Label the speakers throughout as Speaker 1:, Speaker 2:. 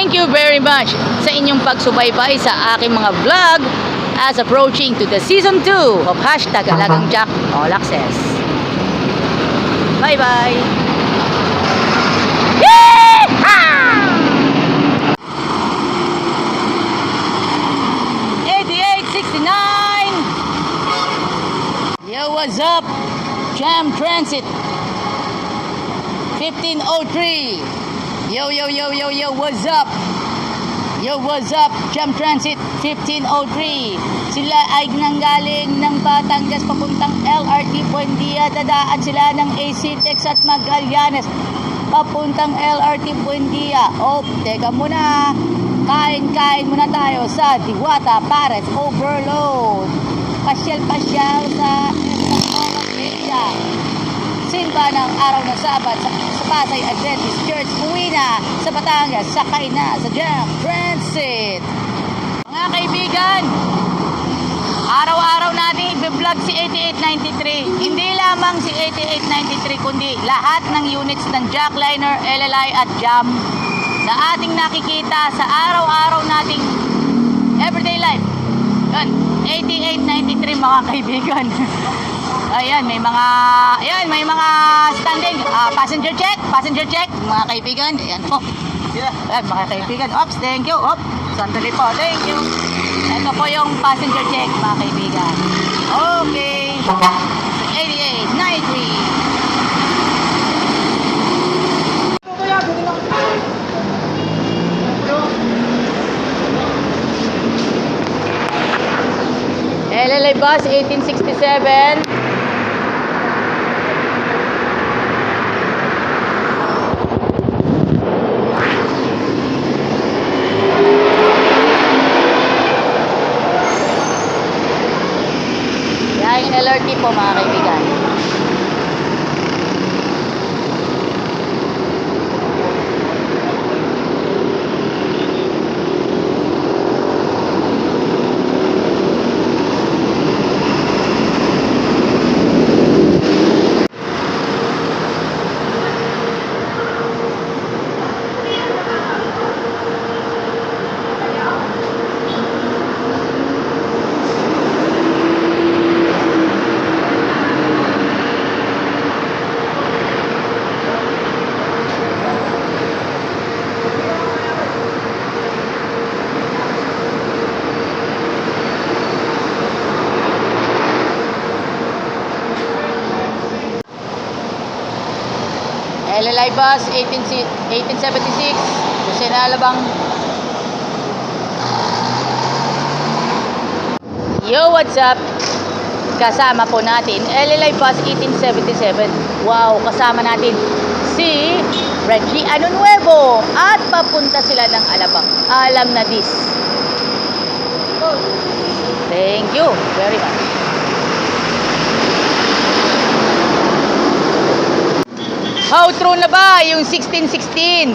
Speaker 1: Thank you very much sa inyong pagsubaybay sa aking mga vlog as approaching to the season 2 of Hashtag Alagang Jack All Access. Bye-bye! Yeehaw! 8869! Yo, what's up? Jam Transit 1503. Yo, yo, yo, yo, yo, what's up? Yo, what's up? Jam Transit 1503. Sila ay nanggaling ng Batangas papuntang LRT Buendia. Dadaan sila ng AC-Tex at Magallanes papuntang LRT Buendia. Oh, teka muna. Kain-kain muna tayo sa Diwata Pares Overload. Pasyal-pasyal sa Area. Simba ng araw ng Sabat sa Pasay Adventist Church. Uwi na sa Batangas. Sakay na sa Jam Transit. Mga kaibigan, araw-araw natin i-vlog si 8893. Hindi lamang si 8893 kundi lahat ng units ng Jackliner, LLI at Jam na ating nakikita sa araw-araw nating everyday life. Yun, 8893 mga kaibigan. Ayan, may mga standing passenger check mga kaibigan. Ayan po. Ayan, mga kaibigan. Ops, thank you. Ops, sandali po. Thank you. Ito po yung passenger check mga kaibigan. Okay. 8893. LLI bus 1867. Yung LRT po mga kaibigan. LLI bus 1876 Jose Alabang. Yo, what's up? Kasama po natin LLI bus 1877. Wow, kasama natin si Reggie Ano Nuevo at papunta sila ng Alabang. Alam na this. Thank you very much. How true na ba yung 1616?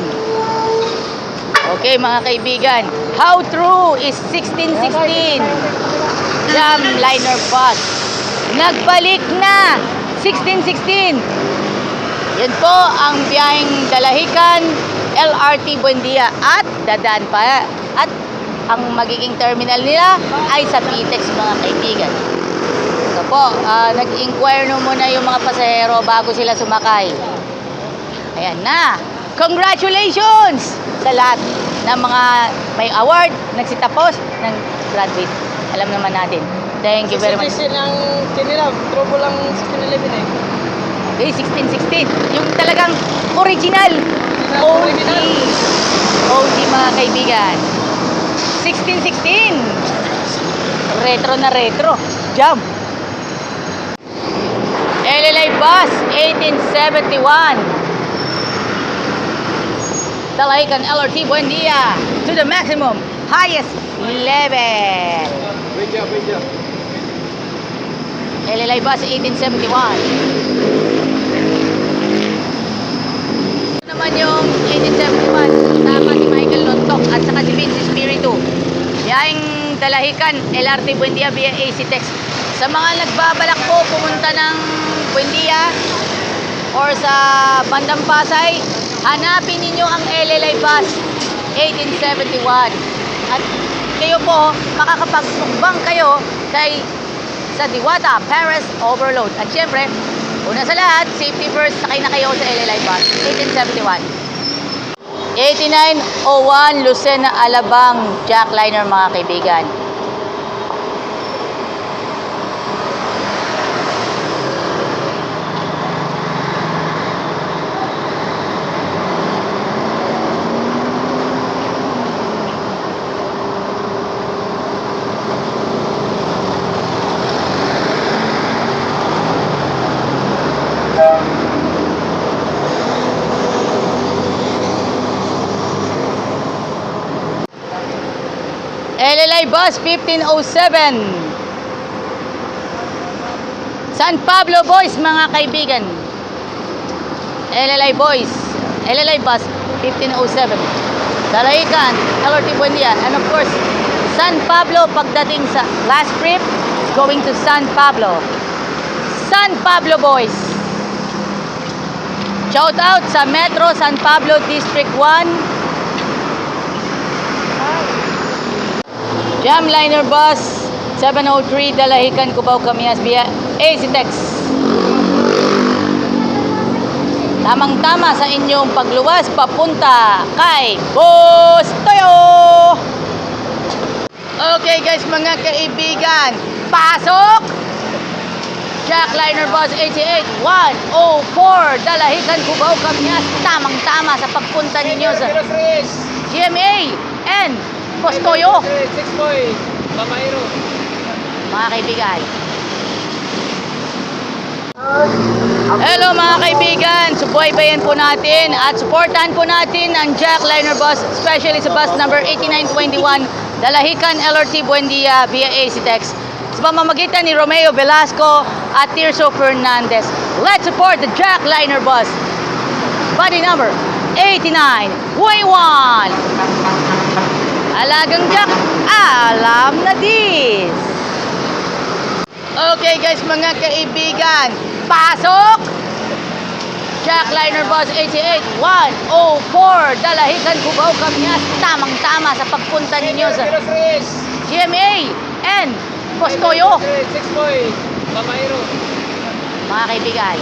Speaker 1: Okay mga kaibigan, how true is 1616? Jam Liner Bus. Nagbalik na 1616. Yan po ang biyaheng Dalahican, LRT Buendia at dadaan pa. At ang magiging terminal nila ay sa PTEX mga kaibigan. So po, nag-inquire muna yung mga pasahero bago sila sumakay. Ayan na. Congratulations sa lahat ng mga may award, nagsitapos, ng graduate. Alam naman natin. Thank you very much.
Speaker 2: 1616 ang kinilab. Trouble lang 1611 eh.
Speaker 1: Okay, 1616. Yung talagang original.
Speaker 2: Original.
Speaker 1: OG mga kaibigan. 1616. Retro na retro. Jam. LLI bus 1871. Dalahican LRT Buendia to the maximum highest level.
Speaker 2: Wait up.
Speaker 1: LLI bus 1871. Ito naman yung 1871 dapat si Michael Lontok at saka si Vince Espiritu. Biyaheng Dalahican LRT Buendia via AC-Tex. Sa mga nagbabalak po pumunta ng Buendia or sa bandang Pasay, hanapin ninyo ang LLI bus 1871. At kayo po, makakapagmukbang kayo sa Diwata Paris Overload. At syempre, una sa lahat, safety first, sakay na kayo sa LLI bus. 1871. 8901 Lucena Alabang Jackliner mga kaibigan. LLI bus 1507. San Pablo boys mga kaibigan. LLI bus 1507. Dalahican, LRT Buendia, and of course San Pablo pagdating sa last trip going to San Pablo. San Pablo boys. Shout out sa Metro San Pablo District 1. Jamliner bus 703 Dalahican, Cubao, Camias via ACTEX. Tamang-tama sa inyong pagluwas papunta kay Bustoyo. Okay guys mga kaibigan, pasok! Jackliner bus 88104 Dalahican, Cubao, Camias. Tamang-tama sa pagpunta ninyo sa GMA and Bustoyo.
Speaker 2: 6 boy, Bamayro.
Speaker 1: Mga kaibigan. Hello mga kaibigan, subaybayan po natin at supportan po natin ang Jackliner bus, especially sa bus number 8921 Dalahican LRT Buendia via ACTEX sa pamamagitan ni Romeo Velasco at Tirso Fernandez. Let's support the Jackliner bus. Body number 8921. Alagang Jack, alam na dis. Okay guys mga kaibigan, pasok! Jackliner bus 88104 Dalahican, Cubao, Camias. Tamang-tama sa pagpunta ninyo sa GMA and Bustoyo.
Speaker 2: 6 boy, Bamayro.
Speaker 1: Mga kaibigan,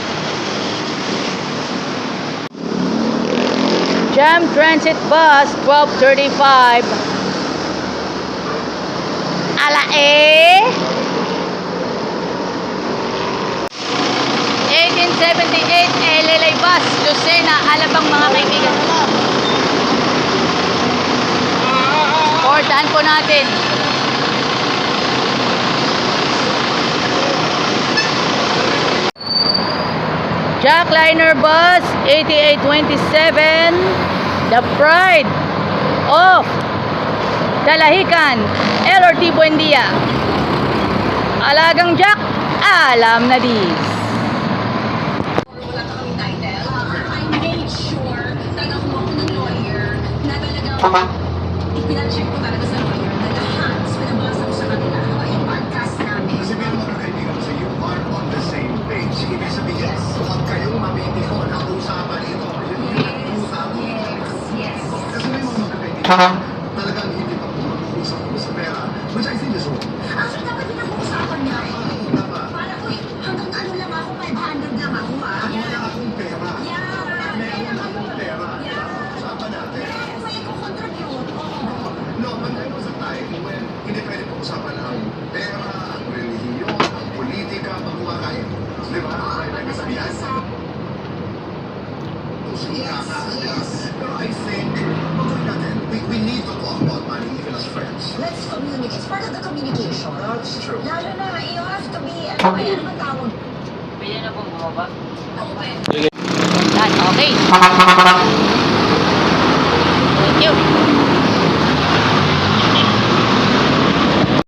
Speaker 1: Jam Transit bus 1235 Alae 1878 LLI bus Lucena Alabang mga kaibigan. Supportahan po natin. Jackliner bus 8827 The Pride of Dalahican LRT Buendia. Alagang Jack, alam na dis.
Speaker 3: Wala ka kaming title. I made sure na nakuha ko ng lawyer na talagang ipinacheck ko talaga sa lawyer na lahat pinabasa ko sa kanila yung podcast namin.
Speaker 4: Sabihin mo na kaibigan ko sa you are on the same page. Ibig sabihin, huwag kayong mabibigyan ang usapan ito.
Speaker 3: Yes.
Speaker 4: Kasi may mga magkakaibigan talagang hindi pa mag-uusap sa pera, which I think is wrong.
Speaker 3: Actually, dapat pinag-uusapan niya.
Speaker 4: Tama.
Speaker 3: Para ko hanggang ano lang ako, 500 lang ako ah.
Speaker 4: Wala akong pera.
Speaker 3: Yeah.
Speaker 4: Meron akong pera.
Speaker 3: Yeah.
Speaker 4: Usapan natin.
Speaker 3: May ko-contribute.
Speaker 4: No, but there was a time when hindi pwede pag-usapan ang pera, ang relihiyon, ang politika, pag kumakain. Di ba? May kasabihan. Pero I think, pag-uwi natin, we need to talk about money even as friends.
Speaker 3: Let's communicate. It's part of the communication.
Speaker 4: That's true.
Speaker 3: Lalo na, you have to be, ano man tawag?
Speaker 2: Pwede na pong bumaba.
Speaker 3: Open.
Speaker 1: Yan, okay. Thank you.